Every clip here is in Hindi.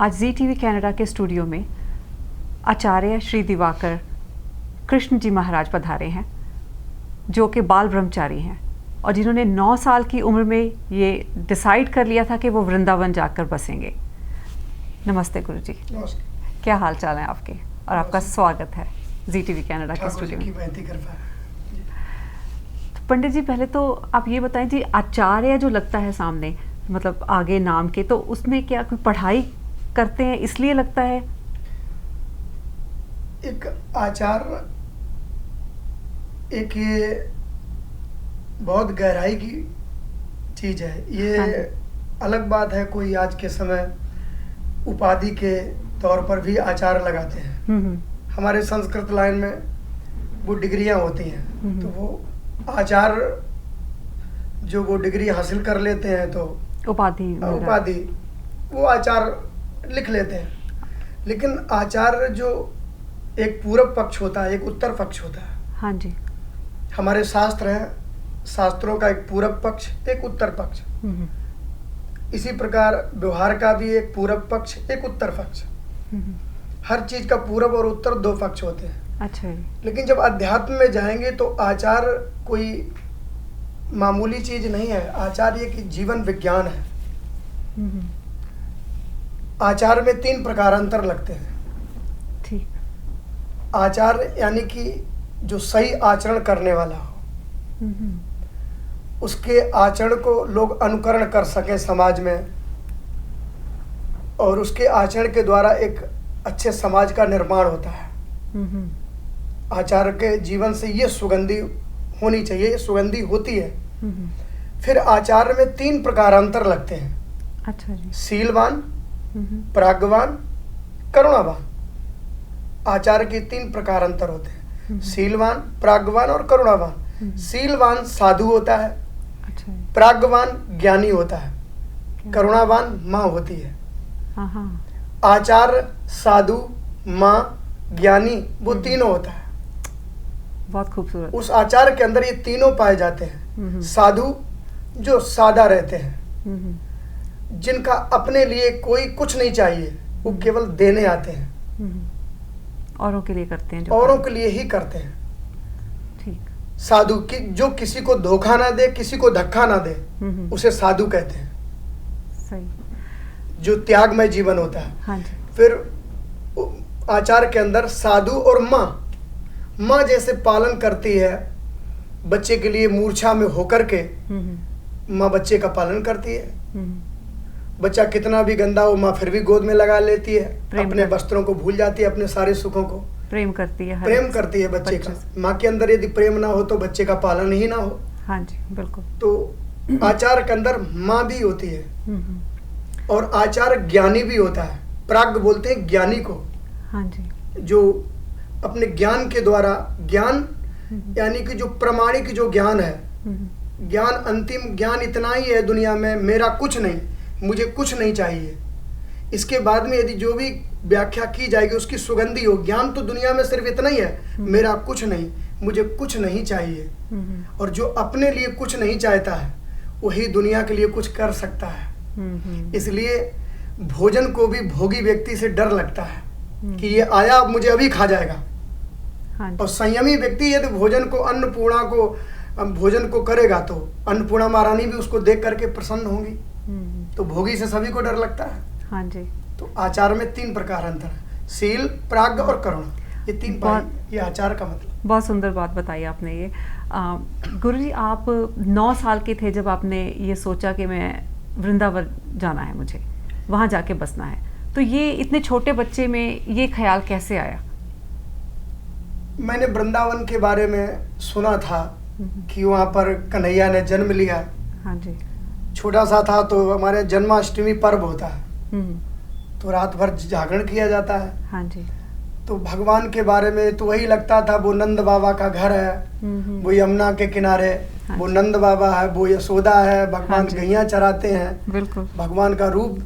आज जी टीवी कनाडा के स्टूडियो में आचार्य श्री दिवाकर कृष्ण जी महाराज पधारे हैं, जो कि बाल ब्रह्मचारी हैं और जिन्होंने 9 साल की उम्र में ये डिसाइड कर लिया था कि वो वृंदावन जाकर बसेंगे। नमस्ते गुरु जी। नमस्ते। क्या हाल चाल है आपके? और आपका स्वागत है जी टीवी कनाडा के स्टूडियो में। तो पंडित जी, पहले तो आप ये बताएं जी, आचार्य जो लगता है सामने, मतलब आगे नाम के, तो उसमें क्या कोई पढ़ाई करते हैं इसलिए लगता है? एक आचार एक ये बहुत गहराई की चीज है। ये अलग बात है, कोई आज के समय उपाधि के तौर पर भी आचार लगाते हैं। हमारे संस्कृत लाइन में वो डिग्रियां होती हैं, तो वो आचार जो वो डिग्री हासिल कर लेते हैं तो उपाधि वो आचार लिख लेते हैं। लेकिन आचार जो एक पूरब पक्ष होता है, एक उत्तर पक्ष होता है। हाँ जी। हमारे शास्त्र हैं, शास्त्रों का एक पूरब पक्ष, एक उत्तर पक्ष। इसी प्रकार व्यवहार का भी एक पूरब पक्ष, एक उत्तर पक्ष। हर चीज का पूरब और उत्तर 2 पक्ष होते हैं। अच्छा। लेकिन जब अध्यात्म में जाएंगे तो आचार कोई मामूली चीज नहीं है। आचार एक जीवन विज्ञान है। आचार में 3 प्रकार अंतर लगते हैं। ठीक। आचार यानी कि जो सही आचरण करने वाला हो, उसके आचरण को लोग अनुकरण कर सकें समाज में, और उसके आचरण के द्वारा एक अच्छे समाज का निर्माण होता है। आचार के जीवन से ये सुगंधी होनी चाहिए, ये सुगंधी होती है। फिर आचार में 3 प्रकार अंतर लगते हैं। अच्छा जी। शीलवान, प्राज्ञवान, करुणावान। आचार के 3 प्रकार अंतर होते हैं, शीलवान, प्राज्ञवान और करुणावान। शीलवान साधु होता है, अच्छा। प्राज्ञवान ज्ञानी होता है, करुणावान माँ होती है। आचार, साधु, माँ, ज्ञानी, वो तीनों होता है। बहुत खूबसूरत। उस आचार के अंदर ये तीनों पाए जाते हैं। साधु जो सादा रहते हैं, जिनका अपने लिए कोई कुछ नहीं चाहिए, वो केवल देने आते हैं, औरों के लिए करते हैं, औरों के लिए ही करते हैं। ठीक। साधु की जो किसी को धोखा ना दे, किसी को धक्का ना दे, उसे साधु कहते हैं। सही। जो त्यागमय जीवन होता है। हाँ जी। फिर आचार के अंदर साधु और माँ जैसे पालन करती है बच्चे के लिए, मूर्छा में होकर के माँ बच्चे का पालन करती है। बच्चा कितना भी गंदा हो, माँ फिर भी गोद में लगा लेती है, अपने वस्त्रों को भूल जाती है, अपने सारे सुखों को प्रेम करती है। प्रेम करती है बच्चे का। माँ के अंदर यदि प्रेम ना हो तो बच्चे का पालन ही ना हो। हाँ जी, बिल्कुल। तो आचार के अंदर माँ भी होती है, और आचार ज्ञानी भी होता है। प्राज्ञ बोलते हैं ज्ञानी को। हाँ जी। जो अपने ज्ञान के द्वारा, ज्ञान यानी कि जो प्रमाणिक जो ज्ञान है, ज्ञान अंतिम ज्ञान इतना ही है दुनिया में, मेरा कुछ नहीं, मुझे कुछ नहीं चाहिए। इसके बाद में यदि जो भी व्याख्या की जाएगी उसकी सुगंधी हो। ज्ञान तो दुनिया में सिर्फ इतना ही है, मेरा कुछ नहीं, मुझे कुछ नहीं चाहिए। और जो अपने लिए कुछ नहीं चाहता है, वही दुनिया के लिए कुछ कर सकता है। इसलिए भोजन को भी भोगी व्यक्ति से डर लगता है कि ये आया, अब मुझे अभी खा जाएगा। हाँ। और संयमी व्यक्ति यदि भोजन को, अन्नपूर्णा को भोजन को करेगा तो अन्नपूर्णा महारानी भी उसको देख करके प्रसन्न होंगी। तो भोगी से सभी को डर लगता है। हाँ जी। तो आचार में 3 प्रकार अंतर है, शील, प्राज्ञ और करुणा। ये 3 ये आचार का मतलब। बहुत सुंदर बात बताई आपने ये। गुरुजी, आप 9 साल के थे जब आपने ये सोचा कि मैं वृंदावन जाना है, मुझे वहाँ जाके बसना है। तो ये इतने छोटे बच्चे में ये ख्याल कैसे आया? मैंने वृंदावन के बारे में सुना था कि वहाँ पर कन्हैया ने जन्म लिया। हाँ जी। छोटा सा था तो हमारे जन्माष्टमी पर्व होता है, तो रात भर जागरण किया जाता है। हाँ जी। तो भगवान के बारे में तो वही लगता था, वो नंद बाबा का घर है, वो यमुना के किनारे, वो नंद बाबा है, वो यशोदा है, भगवान गैया चराते हैं। बिल्कुल। भगवान का रूप,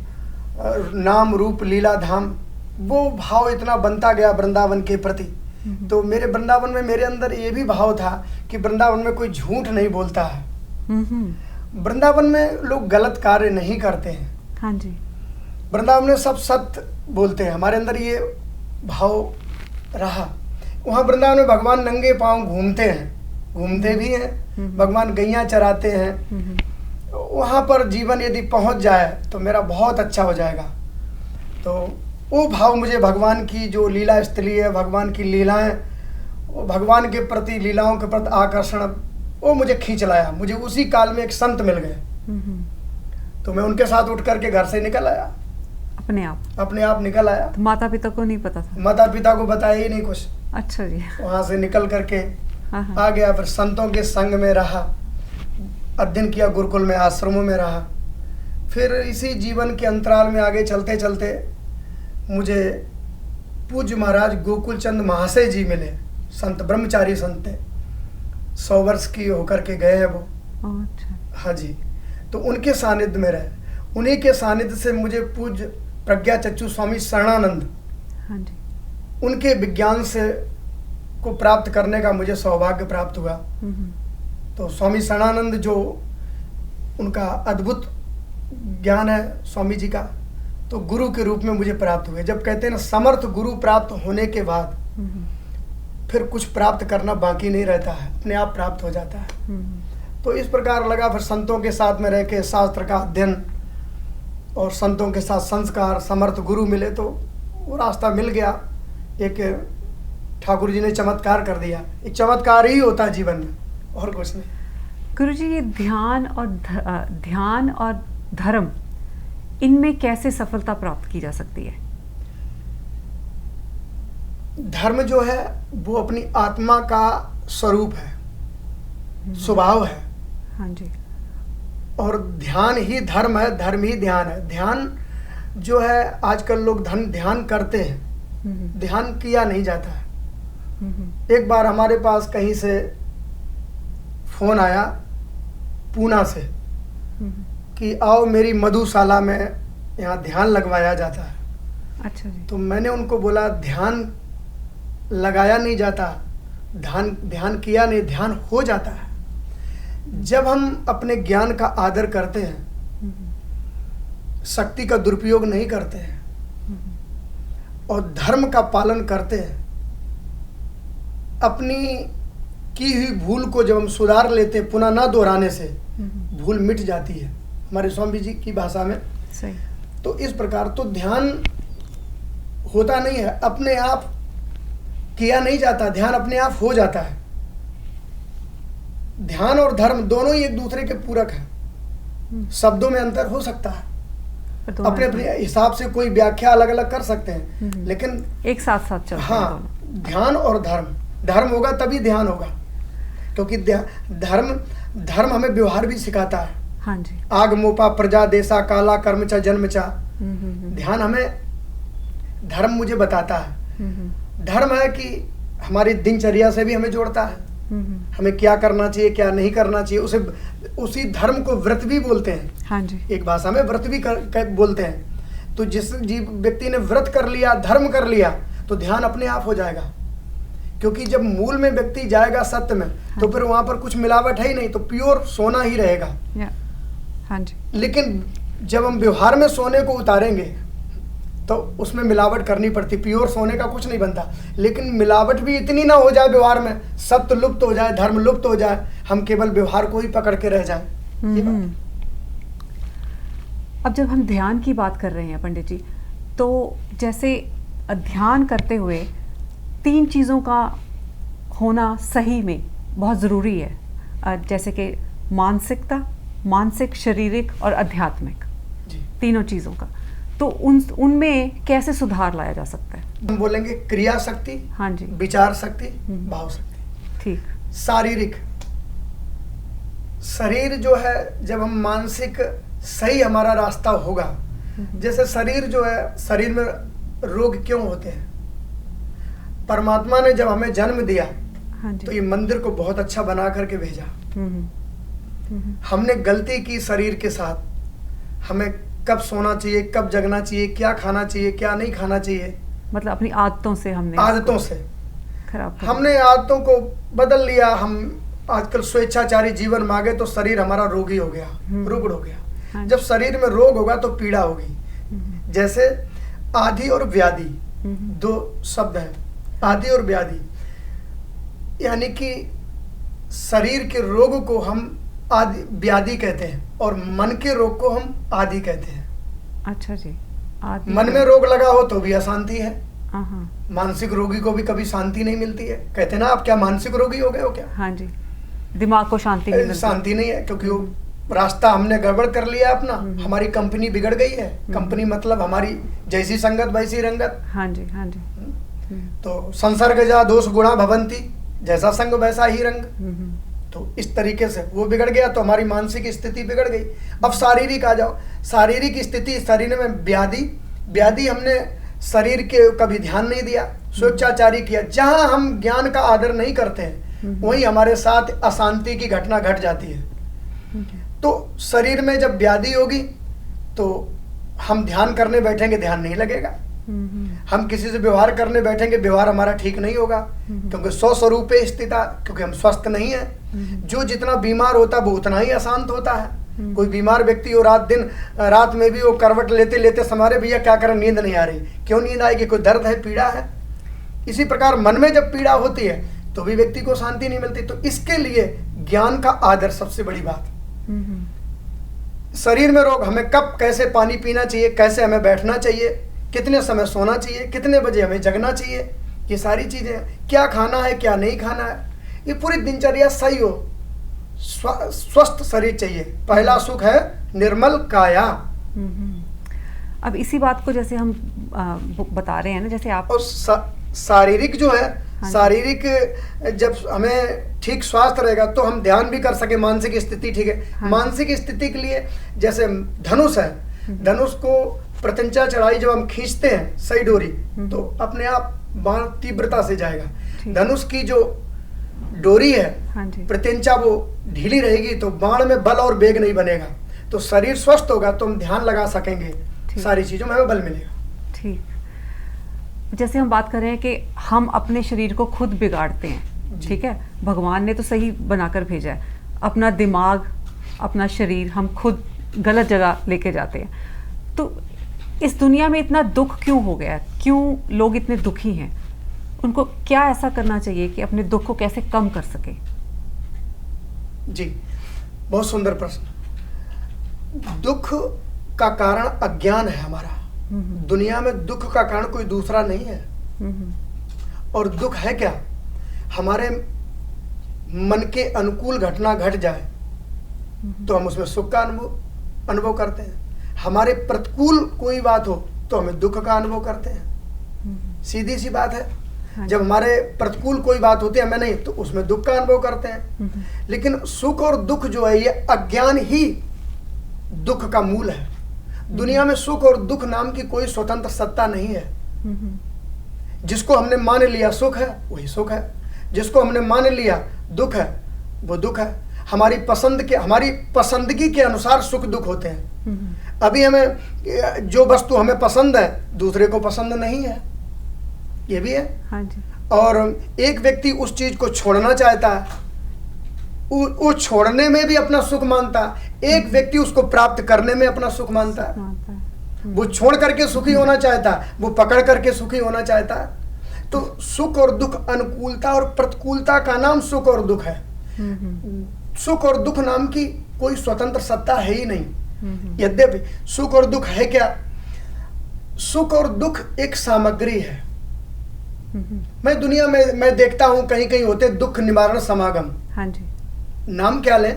नाम रूप लीला धाम, वो भाव इतना बनता गया वृंदावन के प्रति। तो मेरे वृंदावन में, मेरे अंदर ये भी भाव था कि वृंदावन में कोई झूठ नहीं बोलता है। वृंदावन में लोग गलत कार्य नहीं करते हैं। हाँ जी। वृंदावन में सब सत्य बोलते हैं, हमारे अंदर ये भाव रहा। वहाँ वृंदावन में भगवान नंगे पांव घूमते हैं, घूमते भी हैं, भगवान गैया चराते हैं। वहाँ पर जीवन यदि पहुँच जाए तो मेरा बहुत अच्छा हो जाएगा। तो वो भाव मुझे भगवान की जो लीला स्थली है, भगवान की लीलाएं, वो भगवान के प्रति, लीलाओं के प्रति आकर्षण, वो मुझे खींच लाया। मुझे उसी काल में एक संत मिल गए, तो मैं उनके साथ उठ करके घर से निकल आया, अपने आप निकल आया। तो माता पिता को नहीं पता था? माता पिता को बताया ही नहीं कुछ। अच्छा जी। वहाँ से निकल करके आ गया, फिर संतों के संग में रहा, अध्ययन किया, गुरुकुल में, आश्रमों में रहा। फिर इसी जीवन के अंतराल में आगे चलते चलते मुझे पूज्य महाराज गोकुल चंद महाशय जी मिले, संत, ब्रह्मचारी संत थे, 100 वर्ष की होकर के गए हैं वो। अच्छा। हाँ जी। तो उनके सानिध्य में रहे, उन्हीं के सानिध्य से मुझे पूज्य प्रज्ञा चक्षु स्वामी शरणानंद, हाँ जी, उनके विज्ञान से को प्राप्त करने का मुझे सौभाग्य प्राप्त हुआ। तो स्वामी शरणानंद जो, उनका अद्भुत ज्ञान है स्वामी जी का, तो गुरु के रूप में मुझे प्राप्त हुए। जब कहते हैं ना, समर्थ गुरु प्राप्त होने के बाद फिर कुछ प्राप्त करना बाकी नहीं रहता है, अपने आप प्राप्त हो जाता है। तो इस प्रकार लगा, फिर संतों के साथ में रह के शास्त्र का अध्ययन और संतों के साथ संस्कार, समर्थ गुरु मिले, तो वो रास्ता मिल गया। एक ठाकुर जी ने चमत्कार कर दिया, एक चमत्कार ही होता है जीवन में, और कुछ नहीं। गुरुजी, ये ध्यान और धर्म, इनमें कैसे सफलता प्राप्त की जा सकती है? धर्म जो है वो अपनी आत्मा का स्वरूप है, स्वभाव है। हाँ जी। और ध्यान ही धर्म है, धर्म ही ध्यान है। ध्यान जो है, आजकल लोग ध्यान करते हैं, ध्यान किया नहीं जाता है। एक बार हमारे पास कहीं से फोन आया पूना से कि आओ मेरी मधुशाला में, यहाँ ध्यान लगवाया जाता है। अच्छा जी। तो मैंने उनको बोला, ध्यान लगाया नहीं जाता, ध्यान किया नहीं, ध्यान हो जाता है। जब हम अपने ज्ञान का आदर करते हैं, शक्ति का दुरुपयोग नहीं करते हैं और धर्म का पालन करते हैं, अपनी की हुई भूल को जब हम सुधार लेते हैं, पुनः ना दोहराने से भूल मिट जाती है, हमारे स्वामी जी की भाषा में। सही। तो इस प्रकार तो ध्यान होता नहीं है, अपने आप किया नहीं जाता, ध्यान अपने आप हो जाता है। ध्यान और धर्म दोनों ही एक दूसरे के पूरक हैं। शब्दों में अंतर हो सकता है, अपने अपने हिसाब से कोई व्याख्या अलग अलग कर सकते हैं, लेकिन एक साथ साथ चलते हैं। हाँ, ध्यान और धर्म होगा तभी ध्यान होगा, क्योंकि धर्म हमें व्यवहार भी सिखाता है। हाँ जी। आग मोपा प्रजा देसा काला कर्म चा जन्म चा। ध्यान हमें, धर्म मुझे बताता है। धर्म है कि हमारी दिनचर्या से भी हमें जोड़ता है, हमें क्या करना चाहिए, क्या नहीं करना चाहिए, उसी धर्म को व्रत भी बोलते हैं। हाँ जी। एक भाषा में व्रत भी बोलते हैं। तो जिस व्यक्ति ने व्रत कर लिया, धर्म कर लिया, तो ध्यान अपने आप हो जाएगा, क्योंकि जब मूल में व्यक्ति जाएगा सत्य में, तो फिर वहां पर कुछ मिलावट है ही नहीं, तो प्योर सोना ही रहेगा। हाँ जी। लेकिन जब हम व्यवहार में सोने को उतारेंगे तो उसमें मिलावट करनी पड़ती, प्योर सोने का कुछ नहीं बनता। लेकिन मिलावट भी इतनी ना हो जाए व्यवहार में, सत्य लुप्त हो जाए, धर्म लुप्त हो जाए, हम केवल व्यवहार को ही पकड़ के रह जाए। अब जब हम ध्यान की बात कर रहे हैं पंडित जी, तो जैसे ध्यान करते हुए 3 चीज़ों का होना सही में बहुत ज़रूरी है, जैसे कि मानसिक, शारीरिक और आध्यात्मिक, तीनों चीज़ों का। तो उनमें कैसे सुधार लाया जा सकता है? हम बोलेंगे क्रिया शक्ति, हाँ जी, विचार शक्ति, भाव शक्ति। ठीक। शारीरिक, शरीर जो है, जब हम मानसिक सही हमारा रास्ता होगा, जैसे शरीर जो है, शरीर में रोग क्यों होते हैं? परमात्मा ने जब हमें जन्म दिया, हाँ जी, तो ये मंदिर को बहुत अच्छा बना करके भेजा। हमने गलती की शरीर के साथ, हमें कब सोना चाहिए, कब जगना चाहिए, क्या खाना चाहिए, क्या नहीं खाना चाहिए, मतलब अपनी आदतों से आदतों से खराब हमने आदतों को बदल लिया। हम आजकल स्वेच्छाचारी जीवन मांगे तो शरीर हमारा रोगी हो गया, रुग्ण हो गया। हाँ। जब शरीर में रोग होगा तो पीड़ा होगी। जैसे आदि और व्याधि दो शब्द हैं, आदि और व्याधि, यानी कि शरीर के रोग को हम आदि व्याधि कहते हैं और मन के रोग को हम आदि कहते हैं। अच्छा जी, आदि। मन में रोग लगा हो तो भी अशांति है। हाँ, मानसिक रोगी को भी कभी शांति नहीं मिलती है। कहते हैं ना, आप क्या मानसिक रोगी हो गए हो क्या? हाँ जी, दिमाग को शांति नहीं मिलती। शांति नहीं है, क्योंकि वो रास्ता हमने गड़बड़ कर लिया अपना, हमारी कंपनी बिगड़ गई है। कंपनी मतलब हमारी जैसी संगत वैसी रंगत। हाँ जी, हाँ जी। तो संसर्गजा दोष गुणा भवंती, जैसा संग वैसा ही रंग। तो इस तरीके से वो बिगड़ गया तो हमारी मानसिक स्थिति बिगड़ गई। अब शारीरिक आ जाओ, शारीरिक स्थिति, शरीर में व्याधि हमने शरीर के कभी ध्यान नहीं दिया, स्वेच्छाचारी किया। जहां हम ज्ञान का आदर नहीं करते हैं वहीं हमारे साथ अशांति की घटना घट जाती है। तो शरीर में जब व्याधि होगी तो हम ध्यान करने बैठेंगे, ध्यान नहीं लगेगा। हम किसी से व्यवहार करने बैठेंगे, व्यवहार हमारा ठीक नहीं होगा, क्योंकि स्वस्वरूपे स्थिता, क्योंकि हम स्वस्थ नहीं है। जो जितना बीमार होता है वो उतना ही अशांत होता है। कोई बीमार व्यक्ति हो, रात में भी वो करवट लेते लेते समारे, भैया क्या करें, नींद नहीं आ रही। क्यों नींद आएगी? कोई दर्द है, पीड़ा है। इसी प्रकार मन में जब पीड़ा होती है तो भी व्यक्ति को शांति नहीं मिलती। तो इसके लिए ज्ञान का आदर सबसे बड़ी बात। शरीर में रोग, हमें कब कैसे पानी पीना चाहिए, कैसे हमें बैठना चाहिए, कितने समय सोना चाहिए, कितने बजे हमें जगना चाहिए, ये सारी चीजें, क्या खाना है क्या नहीं खाना है, ये पूरी दिनचर्या सही हो। स्वस्थ शरीर चाहिए। पहला सुख है निर्मल काया। अब इसी बात को जैसे हम बता रहे हैं ना, जैसे आप, और शारीरिक जो है, शारीरिक जब हमें ठीक स्वास्थ्य रहेगा तो हम ध्यान भी कर सके, मानसिक स्थिति ठीक है। मानसिक स्थिति के लिए जैसे धनुष है, धनुष को प्रत्यंचा चढ़ाई जब हम खींचते हैं सही डोरी तो अपने आप बाण तीव्रता से जाएगा। धनुष की जो डोरी है, प्रत्यंचा वो ढीली रहेगी तो बाण में बल और वेग नहीं बनेगा। तो शरीर स्वस्थ होगा तो हम ध्यान लगा सकेंगे, सारी चीजों में हमें बल मिलेगा। ठीक, जैसे हम बात कर रहे हैं कि हम अपने शरीर को खुद बिगाड़ते हैं, ठीक है, भगवान ने तो सही बनाकर भेजा है, अपना दिमाग, अपना शरीर हम खुद गलत जगह लेके जाते हैं। तो इस दुनिया में इतना दुख क्यों हो गया? क्यों लोग इतने दुखी हैं? उनको क्या ऐसा करना चाहिए कि अपने दुख को कैसे कम कर सके? जी, बहुत सुंदर प्रश्न। दुख का कारण अज्ञान है हमारा। दुनिया में दुख का कारण कोई दूसरा नहीं है। और दुख है क्या? हमारे मन के अनुकूल घटना घट जाए तो हम उसमें सुख का अनुभव करते हैं। हमारे प्रतिकूल कोई बात हो तो हमें दुख का अनुभव करते हैं। सीधी सी बात है। जब हमारे प्रतिकूल कोई बात होती है हमें नहीं, तो उसमें दुख का अनुभव करते हैं। लेकिन सुख और दुख जो है ये अज्ञान ही दुख का मूल है। दुनिया में सुख और दुख नाम की कोई स्वतंत्र सत्ता नहीं है। जिसको हमने मान लिया सुख है वही सुख है, जिसको हमने मान लिया दुख है वो दुख है। हमारी पसंदगी के अनुसार सुख दुख होते हैं। अभी हमें जो वस्तु हमें पसंद है दूसरे को पसंद नहीं है, ये भी है। हाँ जी। और एक व्यक्ति उस चीज को छोड़ना चाहता है, वो छोड़ने में भी अपना सुख मानता है। एक व्यक्ति उसको प्राप्त करने में अपना सुख मानता है। वो छोड़ करके सुखी होना चाहता है, वो पकड़ करके सुखी होना चाहता है। तो सुख और दुख, अनुकूलता और प्रतिकूलता का नाम सुख और दुख है। सुख और दुख नाम की कोई स्वतंत्र सत्ता है ही नहीं। यद्यपि सुख और दुख है क्या? सुख और दुख एक सामग्री है। मैं दुनिया में मैं देखता हूं कहीं कहीं होते दुख निवारण समागम। हाँ जी। नाम क्या लें?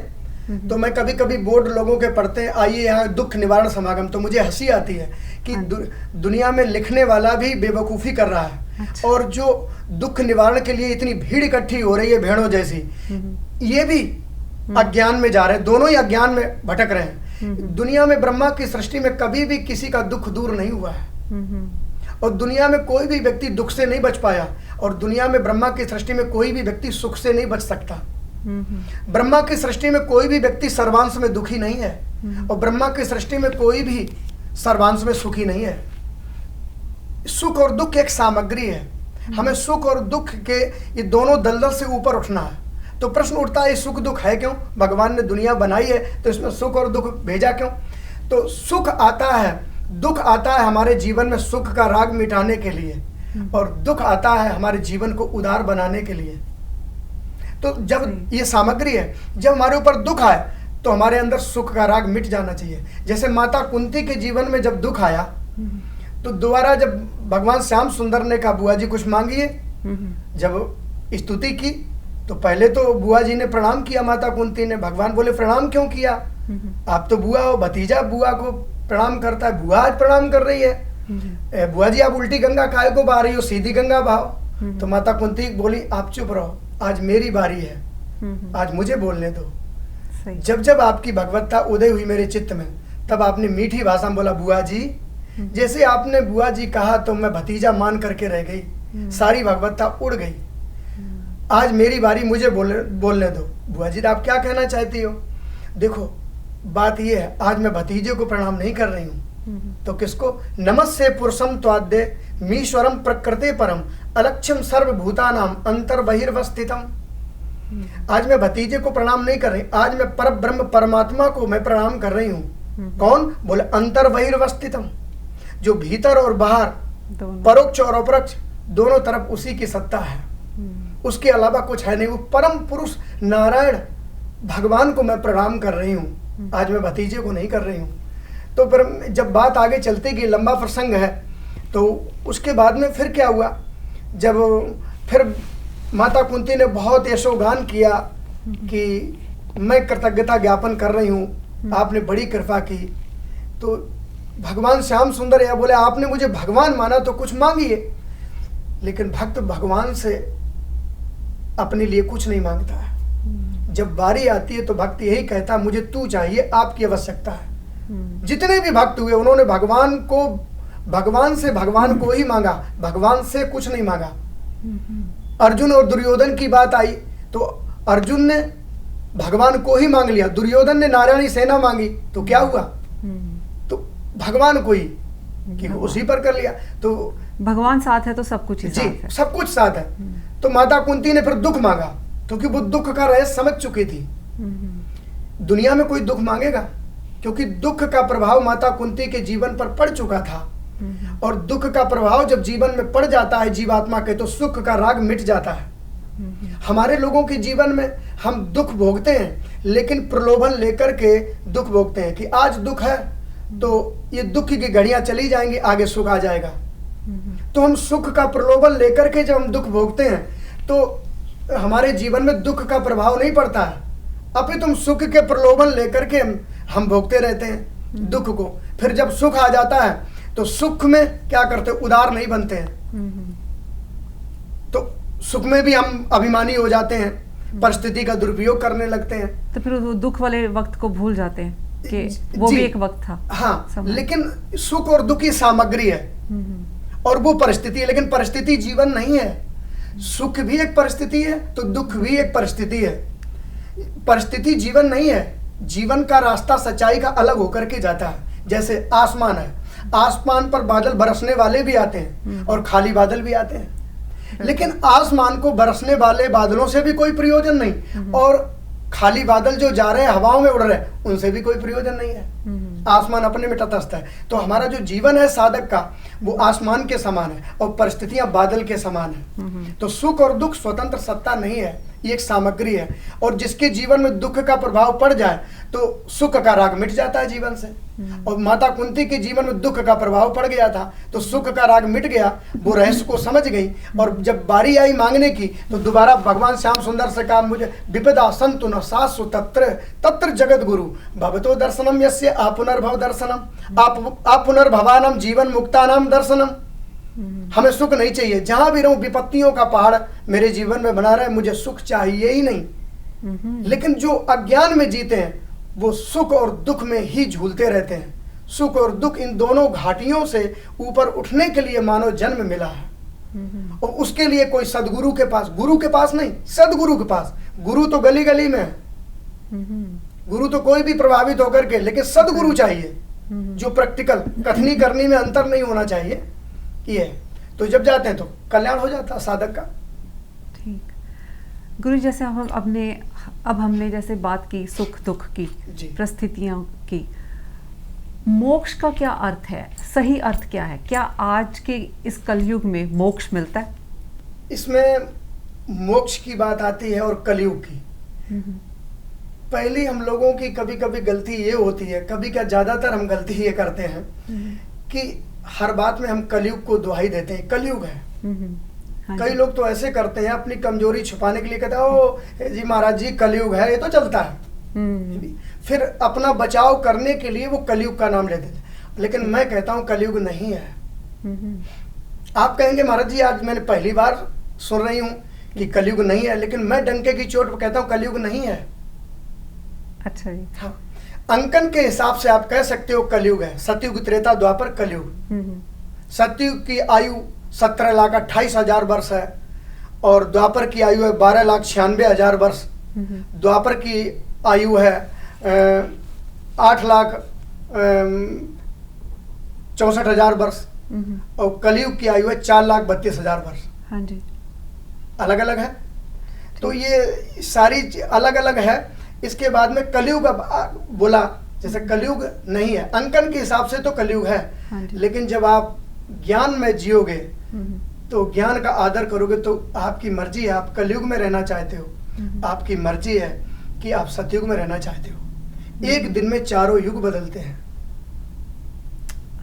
तो मैं कभी कभी बोर्ड लोगों के पढ़ते हैं, आइए यहाँ दुख निवारण समागम, तो मुझे हंसी आती है कि दुनिया में लिखने वाला भी बेवकूफ़ी कर रहा है। अच्छा। और जो दुख निवारण के लिए इतनी भीड़ इकट्ठी हो रही है भेड़ों जैसी, ये भी अज्ञान में जा रहे हैं। दोनों ही अज्ञान में भटक रहे हैं। दुनिया में ब्रह्मा की सृष्टि में कभी भी किसी का दुख दूर नहीं हुआ है। और दुनिया में कोई भी व्यक्ति दुख से नहीं बच पाया। और दुनिया में ब्रह्मा की सृष्टि में कोई भी व्यक्ति सुख से नहीं बच सकता। ब्रह्मा की सृष्टि में कोई भी व्यक्ति सर्वांश में दुखी नहीं है। और ब्रह्मा की सृष्टि में कोई भी सर्वांश में सुखी नहीं है। सुख और दुख एक सामग्री है। हमें सुख और दुख के ये दोनों दलदल से ऊपर उठना है। तो प्रश्न उठता है सुख दुख है क्यों? भगवान ने दुनिया बनाई है तो इसमें सुख और दुख भेजा क्यों? तो सुख आता है दुख आता है हमारे जीवन में सुख का राग मिटाने के लिए, और दुख आता है हमारे जीवन को उदार बनाने के लिए। तो जब ये सामग्री है, जब हमारे ऊपर दुख आए तो हमारे अंदर सुख का राग मिट जाना चाहिए। जैसे माता कुंती के जीवन में जब दुख आया तो दोबारा जब भगवान श्याम सुंदर ने कहा बुआ जी कुछ मांगिए, जब स्तुति की तो पहले तो बुआ जी ने प्रणाम किया, माता कुंती ने। भगवान बोले प्रणाम क्यों किया, आप तो बुआ हो, भतीजा बुआ को प्रणाम करता है, बुआ आज प्रणाम कर रही है, बुआ जी आप उल्टी गंगा काहे को बहा रही हो, सीधी गंगा बहाओ। तो माता कुंती बोली आप चुप रहो, आज मेरी बारी है, आज मुझे बोलने दो। जब जब आपकी भगवत्ता उदय हुई मेरे चित्त में, तब आपने मीठी भाषा में बोला बुआ जी, जैसे आपने बुआ जी कहा तो मैं भतीजा मान करके रह गई, सारी भगवत्ता उड़ गई, आज मेरी बारी, मुझे बोलने दो। बुआ जी आप क्या कहना चाहती हो? देखो बात ये है, आज मैं भतीजे को प्रणाम नहीं कर रही हूँ, तो किसको? नमस्ते पुरुषम त्वाद्य मीश्वरम प्रकृते परम अलक्ष्यम सर्वभूतानाम अंतर बहिर्वस्थितम। आज मैं भतीजे को प्रणाम नहीं कर रही, आज मैं पर ब्रह्म परमात्मा को मैं प्रणाम कर रही हूँ। कौन? बोले अंतर बहिर्वस्थितम, जो भीतर और बाहर, परोक्ष और अपरोक्ष दोनों तरफ उसी की सत्ता है, उसके अलावा कुछ है नहीं। वो परम पुरुष नारायण भगवान को मैं प्रणाम कर रही हूँ, आज मैं भतीजे को नहीं कर रही हूँ। तो फिर जब बात आगे चलती गई, लंबा प्रसंग है, तो उसके बाद में फिर क्या हुआ, जब फिर माता कुंती ने बहुत यशोगान किया कि मैं कृतज्ञता ज्ञापन कर रही हूँ, आपने बड़ी कृपा की। तो भगवान श्याम सुंदर या बोले आपने मुझे भगवान माना तो कुछ मांगिए, लेकिन भक्त भगवान से अपने लिए कुछ नहीं मांगता है। जब बारी आती है तो भक्त यही कहता है मुझे तू चाहिए, आपकी आवश्यकता है। जितने भी भक्त हुए उन्होंने भगवान से भगवान को ही मांगा, भगवान से कुछ नहीं मांगा। अर्जुन और दुर्योधन की बात आई तो अर्जुन ने भगवान को ही मांग लिया, दुर्योधन ने नारायणी सेना मांगी तो क्या हुआ, तो भगवान को ही कि उसी पर कर लिया। तो भगवान साथ है तो सब कुछ ही साथ है। सब कुछ साथ है। तो माता कुंती ने फिर दुख मांगा, क्योंकि वो दुख का रहस्य समझ चुकी थी। दुनिया में कोई दुख मांगेगा, क्योंकि दुख का प्रभाव माता कुंती के जीवन पर पड़ चुका था, और दुख का प्रभाव जब जीवन में पड़ जाता है जीवात्मा के, तो सुख का राग मिट जाता है। हमारे लोगों के जीवन में हम दुख भोगते हैं, लेकिन प्रलोभन लेकर के दुख भोगते हैं कि आज दुख है तो ये दुख की घड़ियां चली जाएंगी, आगे सुख आ जाएगा। तो हम सुख का प्रलोभन लेकर के जब हम दुख भोगते हैं तो हमारे जीवन में दुख का प्रभाव नहीं पड़ता है, अपितु तुम सुख के प्रलोभन लेकर के हम भोगते रहते हैं दुख को। फिर जब सुख आ जाता है तो सुख में क्या करते, उदार नहीं बनते हैं, तो सुख में भी हम अभिमानी हो जाते हैं, परिस्थिति का दुरुपयोग करने लगते हैं। तो फिर वो दुख वाले वक्त को भूल जाते हैं कि वो भी एक वक्त था। हाँ, लेकिन सुख और दुख की सामग्री है और वो परिस्थिति है, लेकिन परिस्थिति जीवन नहीं है। सुख भी एक परिस्थिति है तो दुख भी एक परिस्थिति है। परिस्थिति जीवन नहीं है, जीवन का रास्ता सच्चाई का अलग होकर के जाता है। जैसे आसमान है, आसमान पर बादल बरसने वाले भी आते हैं और खाली बादल भी आते हैं, लेकिन आसमान को बरसने वाले बादलों से भी कोई प्रयोजन नहीं, और खाली बादल जो जा रहे हैं हवाओं में उड़ रहे हैं उनसे भी कोई प्रयोजन नहीं है। आसमान अपने में तटस्थ है। तो हमारा जो जीवन है साधक का, वो आसमान के समान है और परिस्थितियां बादल के समान है। तो सुख और दुख स्वतंत्र सत्ता नहीं है, ये एक सामग्री है। और जिसके जीवन में दुख का प्रभाव पड़ जाए तो सुख का राग मिट जाता है जीवन से। और माता कुंती के जीवन में दुख का प्रभाव पड़ गया था तो सुख का राग मिट गया, वो रहस्य को समझ गई। और जब बारी आई मांगने की तो दोबारा भगवान श्याम सुंदर से कहा मुझे विपदा संतु न सासु तत्र तत्र जगत गुरु भवतो दर्शनम यस्य आपुनर्भव दर्शनम आपुनर्भवानम जीवन मुक्तानाम दर्शनम। हमें सुख नहीं चाहिए, जहां भी रहूं विपत्तियों का पहाड़ मेरे जीवन में बना रहे, मुझे सुख चाहिए ही नहीं। लेकिन जो अज्ञान में जीते हैं वो सुख और दुख में ही झूलते रहते हैं। सुख और दुख इन दोनों घाटियों से ऊपर उठने के लिए मानव जन्म मिला है, और उसके लिए कोई सदगुरु के पास, गुरु के पास नहीं, सदगुरु के पास। गुरु तो गली गली में है, गुरु तो कोई भी प्रभावित होकर के, लेकिन सदगुरु चाहिए जो प्रैक्टिकल, कथनी करनी में अंतर नहीं होना चाहिए। ये तो जब जाते हैं तो कल्याण हो जाता है साधक का। ठीक गुरु, जैसे अब हमने जैसे बात की सुख दुख की, परिस्थितियों की, मोक्ष का क्या अर्थ है? सही अर्थ क्या है? क्या आज के इस कलयुग में मोक्ष मिलता है? इसमें मोक्ष की बात आती है और कलयुग की। पहली हम लोगों की कभी कभी गलती ये होती है, कभी क्या ज़्यादातर हम गलती ये करते हैं कि हर बात में हम कलयुग को दुहाई देते हैं, कलयुग है। हाँ कई जी। लोग तो ऐसे करते हैं अपनी कमजोरी छुपाने के लिए, कहते हैं ओ जी महाराज जी कलयुग है, ये तो चलता है। फिर अपना बचाव करने के लिए वो कलयुग का नाम लेते थे, लेकिन मैं कहता हूँ कलयुग नहीं है। आप कहेंगे महाराज जी आज मैंने पहली बार सुन रही हूँ कि कलयुग नहीं है, लेकिन मैं डंके की चोट पर कहता हूँ कलयुग नहीं है। अच्छा जी। हाँ, अंकन के हिसाब से आप कह सकते हो कलयुग है, सतयुग त्रेता द्वापर कलयुग। सतयुग की आयु 17,28,000 वर्ष है और द्वापर की आयु है 12,96,000 वर्ष। द्वापर की आयु है 8,64,000 वर्ष और कलयुग की आयु है 4,32,000 वर्ष। हाँ जी। अलग अलग है, तो ये सारी अलग अलग है। इसके बाद में कलयुग अब बोला, जैसे कलयुग नहीं है, अंकन के हिसाब से तो कलयुग है। हाँ जी। लेकिन जब आप ज्ञान में जियोगे तो ज्ञान का आदर करोगे तो आपकी मर्जी है, आप कलयुग में रहना चाहते हो, आपकी मर्जी है कि आप सतयुग में रहना चाहते हो। एक दिन में चारों युग बदलते हैं।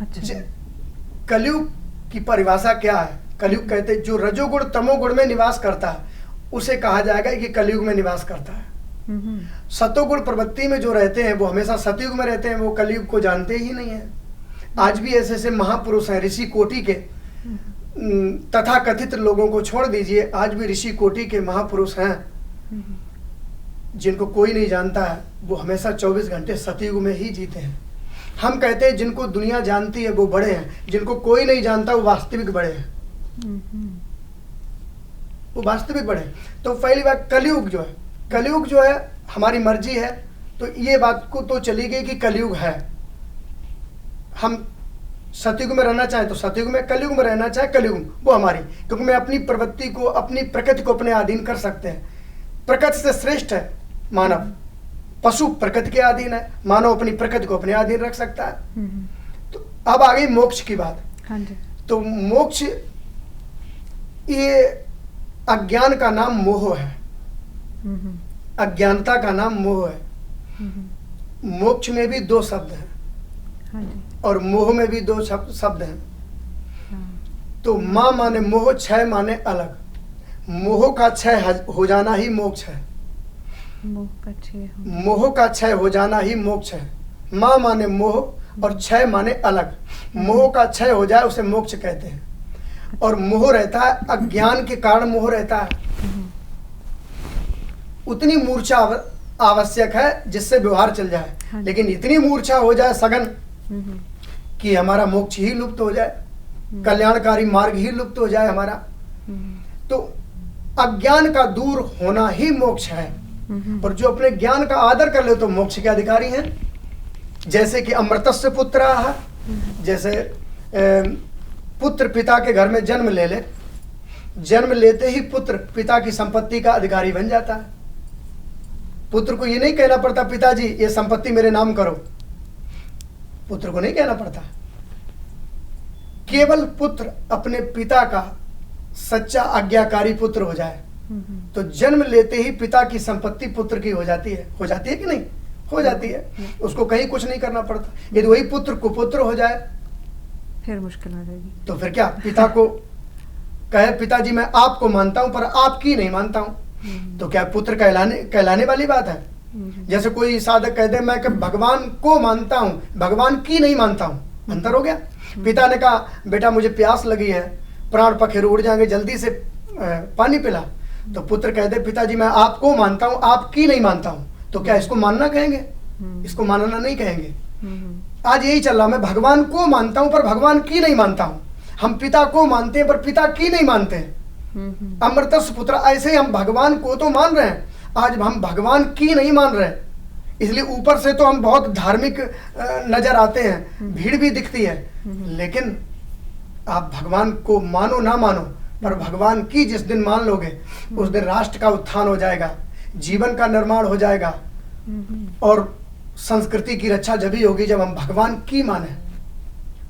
अच्छा। कलयुग की परिभाषा क्या है? कलयुग कहते हैं जो रजोगुण तमोगुण में निवास करता है उसे कहा जाएगा कि कलयुग में निवास करता है। सतोगुण प्रवृत्ति में जो रहते हैं वो हमेशा सतयुग में रहते हैं, वो कलयुग को जानते ही नहीं है। आज भी ऐसे ऐसे महापुरुष हैं ऋषि कोटि के, तथा कथित लोगों को छोड़ दीजिए, आज भी ऋषि कोटि के महापुरुष हैं जिनको कोई नहीं जानता है, वो हमेशा 24 घंटे सतयुग में ही जीते हैं। हम कहते हैं जिनको दुनिया जानती है वो बड़े हैं, जिनको कोई नहीं जानता वो वास्तविक बड़े हैं, वो वास्तविक बड़े हैं। तो पहली बात कलयुग जो है, कलयुग जो है हमारी मर्जी है, तो ये बात को तो चली गई कि कलयुग है। हम सतयुग में रहना चाहें तो सतयुग में, कलयुग में रहना चाहे कलयुग में, वो हमारी, क्योंकि मैं अपनी प्रवृत्ति को, अपनी प्रकृति को अपने अधीन कर सकते हैं। प्रकृति से श्रेष्ठ है मानव, पशु प्रकृति के अधीन है, मानव अपनी प्रकृति को अपने अधीन रख सकता है। तो अब आ गई मोक्ष की बात। हाँ जी। तो मोक्ष, ये अज्ञान का नाम मोह है, अज्ञानता का नाम मोह है। मोक्ष में भी 2 शब्द हैं। हाँ जी। और मोह में भी 2 शब्द हैं। तो माँ माने मोह, क्षय माने अलग। मोह का क्षय हो जाना ही मोक्ष है, मोह का क्षय हो जाना ही मोक्ष है। माँ माने मोह और क्षय माने अलग। मोह का क्षय हो जाए उसे मोक्ष कहते हैं। और मोह रहता है, अज्ञान के कारण मोह रहता है। उतनी मूर्छा आवश्यक है जिससे व्यवहार चल जाए, लेकिन इतनी मूर्छा हो जाए सघन कि हमारा मोक्ष ही लुप्त हो जाए, कल्याणकारी मार्ग ही लुप्त हो जाए हमारा। तो अज्ञान का दूर होना ही मोक्ष है। और जो अपने ज्ञान का आदर कर ले तो मोक्ष के अधिकारी हैं। जैसे कि अमृतस्य पुत्र है, जैसे पुत्र पिता के घर में जन्म ले ले, जन्म लेते ही पुत्र पिता की संपत्ति का अधिकारी बन जाता है। पुत्र को ये नहीं कहना पड़ता पिताजी ये संपत्ति मेरे नाम करो, पुत्र को नहीं कहना पड़ता। केवल पुत्र अपने पिता का सच्चा आज्ञाकारी पुत्र हो जाए तो जन्म लेते ही पिता की संपत्ति पुत्र की हो जाती है कि नहीं? हो जाती है। उसको कहीं कुछ नहीं करना पड़ता। यदि वही पुत्र कुपुत्र हो जाए फिर मुश्किल हो जाएगी। तो फिर क्या, पिता को कहे पिताजी मैं आपको मानता हूं पर आपकी नहीं मानता हूं, तो क्या पुत्र कहलाने वाली बात है? जैसे कोई साधक कह दे मैं भगवान को मानता हूं, भगवान की नहीं मानता हूं, अंतर हो गया। पिता ने कहा बेटा मुझे प्यास लगी है, प्राण पखेरु उड़ जाएंगे, जल्दी से पानी पिला। तो पुत्र कह दे पिताजी मैं आपको मानता हूं, आपकी नहीं मानता हूं, तो क्या इसको मानना कहेंगे? इसको मानना नहीं कहेंगे। आज यही चल रहा, मैं भगवान को मानता हूं पर भगवान की नहीं मानता हूं। हम पिता को मानते हैं पर पिता की नहीं मानते हैं। अमृतस्य पुत्र, ऐसे ही हम भगवान को तो मान रहे हैं, आज हम भगवान की नहीं मान रहे। इसलिए ऊपर से तो हम बहुत धार्मिक नजर आते हैं, भीड़ भी दिखती है, लेकिन आप भगवान को मानो ना मानो पर भगवान की जिस दिन मान लोगे उस दिन राष्ट्र का उत्थान हो जाएगा, जीवन का निर्माण हो जाएगा और संस्कृति की रक्षा जब ही होगी जब हम भगवान की माने।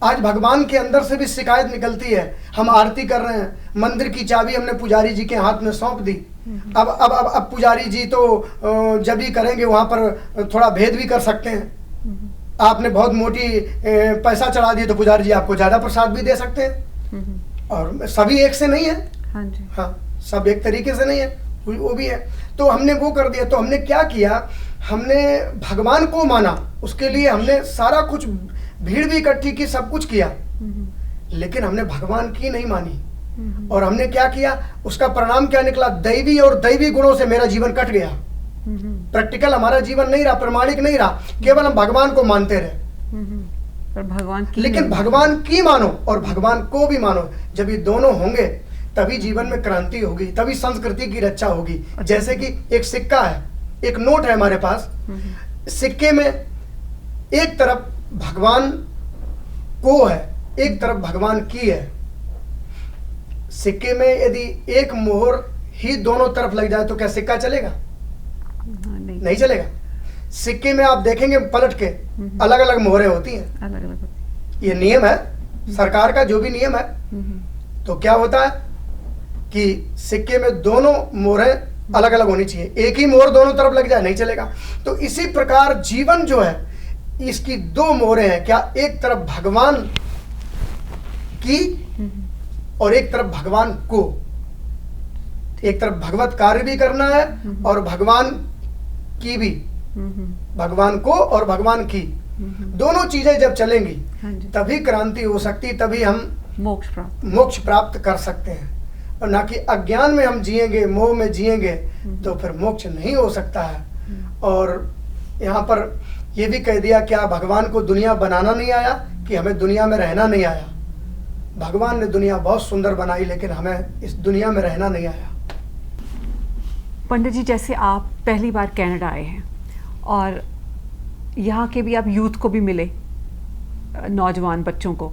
आज भगवान के अंदर से भी शिकायत निकलती है। हम आरती कर रहे हैं, मंदिर की चाबी हमने पुजारी जी के हाथ में सौंप दी। अब पुजारी जी तो जब भी करेंगे वहाँ पर थोड़ा भेद भी कर सकते हैं। आपने बहुत मोटी पैसा चढ़ा दिए तो पुजारी जी आपको ज़्यादा प्रसाद भी दे सकते हैं। और सभी एक से नहीं है। हाँ जी, हाँ, सब एक तरीके से नहीं है, वो भी है। तो हमने वो कर दिया। तो हमने क्या किया, हमने भगवान को माना, उसके लिए हमने सारा कुछ, भीड़ भी इकट्ठी की, सब कुछ किया, लेकिन हमने भगवान की नहीं मानी। और हमने क्या किया, उसका परिणाम क्या निकला, दैवी और दैवी गुणों से मेरा जीवन कट गया। प्रैक्टिकल हमारा जीवन नहीं रहा, प्रमाणिक नहीं रहा, केवल हम भगवान को मानते रहे। पर भगवान की लेकिन भगवान की मानो और भगवान को भी मानो, जब ये दोनों होंगे तभी जीवन में क्रांति होगी, तभी संस्कृति की रक्षा होगी। जैसे कि एक सिक्का है, एक नोट है हमारे पास, सिक्के में एक तरफ भगवान को है, एक तरफ भगवान की है। सिक्के में यदि एक मोहर ही दोनों तरफ लग जाए तो क्या सिक्का चलेगा? नहीं चलेगा। सिक्के में आप देखेंगे पलट के अलग अलग मोहरें होती हैं, अलग अलग। ये नियम है सरकार का, जो भी नियम है। तो क्या होता है कि सिक्के में दोनों मोहरें अलग अलग होनी चाहिए, एक ही मोहर दोनों तरफ लग जाए नहीं चलेगा। तो इसी प्रकार जीवन जो है, इसकी दो मोहरें हैं, क्या एक तरफ भगवान की और एक तरफ भगवान को। एक तरफ भगवत कार्य भी करना है और भगवान की भी, भगवान को और भगवान की, दोनों चीजें जब चलेंगी तभी क्रांति हो सकती, तभी हम मोक्ष प्राप्त कर सकते हैं। और ना कि अज्ञान में हम जिएंगे, मोह में जिएंगे तो फिर मोक्ष नहीं हो सकता है। और यहाँ पर यह भी कह दिया, क्या भगवान को दुनिया बनाना नहीं आया कि हमें दुनिया में रहना नहीं आया? भगवान ने दुनिया बहुत सुंदर बनाई, लेकिन हमें इस दुनिया में रहना नहीं आया। पंडित जी, जैसे आप पहली बार कनाडा आए हैं और यहाँ के भी आप यूथ को भी मिले, नौजवान बच्चों को,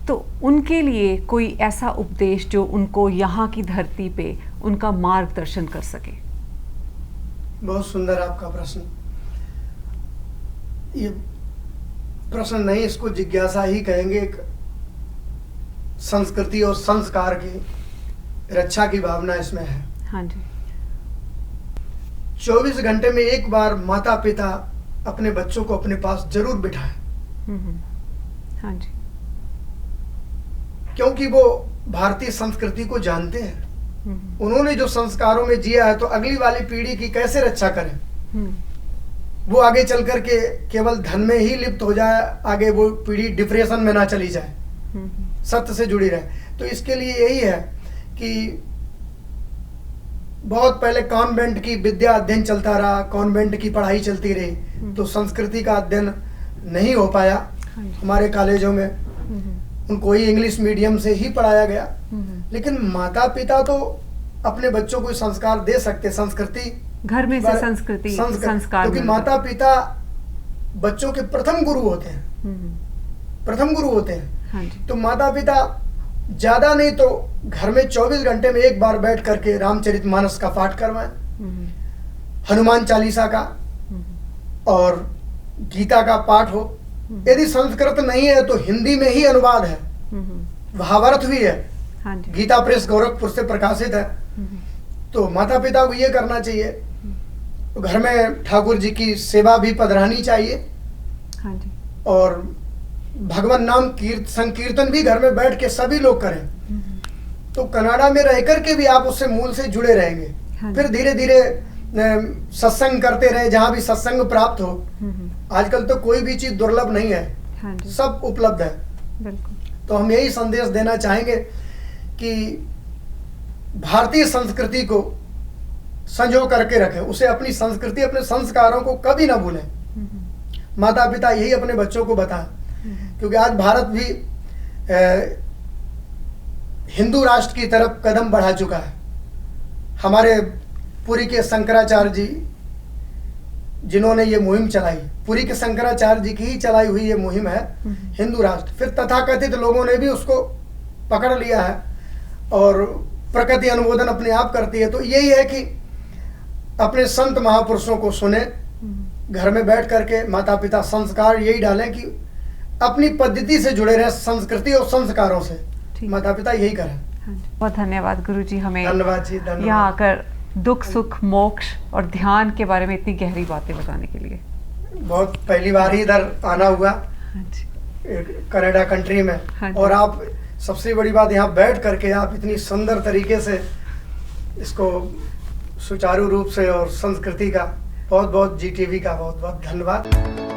तो उनके लिए कोई ऐसा उपदेश जो उनको यहाँ की धरती पे उनका मार्गदर्शन कर सके? बहुत सुंदर आपका प्रश्न। ये प्रश्न नहीं, इसको जिज्ञासा ही कहेंगे। एक संस्कृति और संस्कार की रक्षा की भावना इसमें है। हाँ जी। 24 घंटे में एक बार माता पिता अपने बच्चों को अपने पास जरूर बिठाएं। हाँ जी। क्योंकि वो भारतीय संस्कृति को जानते हैं, उन्होंने जो संस्कारों में जिया है, तो अगली वाली पीढ़ी की कैसे रक्षा करें। वो आगे चल कर के केवल धन में ही लिप्त हो जाए, आगे वो पीढ़ी डिप्रेशन में ना चली जाए, सत्य से जुड़ी रहे। तो इसके लिए यही है कि बहुत पहले कॉन्वेंट की विद्या अध्ययन चलता रहा, कॉन्वेंट की पढ़ाई चलती रही, तो संस्कृति का अध्ययन नहीं हो पाया हमारे कॉलेजों में। उनको ही इंग्लिश मीडियम से ही पढ़ाया गया। लेकिन माता पिता तो अपने बच्चों को संस्कार दे सकते, संस्कृति घर में से संस्कार, क्योंकि माता पिता बच्चों के प्रथम गुरु होते हैं, प्रथम गुरु होते हैं। हाँ जी। तो माता पिता ज्यादा नहीं तो घर में 24 घंटे में एक बार बैठ करके रामचरितमानस का पाठ करवाएं, हनुमान चालीसा का और गीता का पाठ हो। यदि संस्कृत नहीं है तो हिंदी में ही अनुवाद है, महाभारत भी है। हाँ जी। गीता प्रेस गोरखपुर से प्रकाशित है। तो माता पिता को ये करना चाहिए। तो घर में ठाकुर जी की सेवा भी पधरानी चाहिए। हाँ जी। और भगवान नाम संकीर्तन भी घर में बैठ के सभी लोग करें। तो कनाडा में रह करके भी आप उससे मूल से जुड़े रहेंगे। हाँ। फिर धीरे धीरे सत्संग करते रहे, जहाँ भी सत्संग प्राप्त हो। आजकल तो कोई भी चीज दुर्लभ नहीं है। हाँ जी। सब उपलब्ध है। बिल्कुल। तो हम यही संदेश देना चाहेंगे कि भारतीय संस्कृति को संजो करके रखें, उसे अपनी संस्कृति, अपने संस्कारों को कभी ना भूलें। माता पिता यही अपने बच्चों को बताएं, क्योंकि आज भारत भी हिंदू राष्ट्र की तरफ कदम बढ़ा चुका है। हमारे पुरी के शंकराचार्य जी जिन्होंने ये मुहिम चलाई, पुरी के शंकराचार्य जी की ही चलाई हुई ये मुहिम है हिंदू राष्ट्र। फिर तथाकथित लोगों ने भी उसको पकड़ लिया है और प्रकृति अनुमोदन अपने आप करती है। तो यही है कि अपने संत महापुरुषों को सुने, घर में बैठ करके माता पिता संस्कार यही डालें कि अपनी पद्धति से जुड़े रहे, संस्कृति और संस्कारों से। ठीक। माता पिता यही करें। हाँ जी, बहुत धन्यवाद गुरुजी, हमें धन्यवाद जी, धन्यवाद। यहाँ आकर दुख सुख मोक्ष और ध्यान के बारे में इतनी गहरी बातें बताने के लिए। बहुत पहली बार ही इधर आना हुआ, हाँ जी, कनाडा कंट्री में। हाँ जी। और आप, सबसे बड़ी बात, यहाँ बैठ करके आप इतनी सुंदर तरीके से इसको सुचारू रूप से, और संस्कृति का बहुत बहुत, GTV का बहुत बहुत धन्यवाद।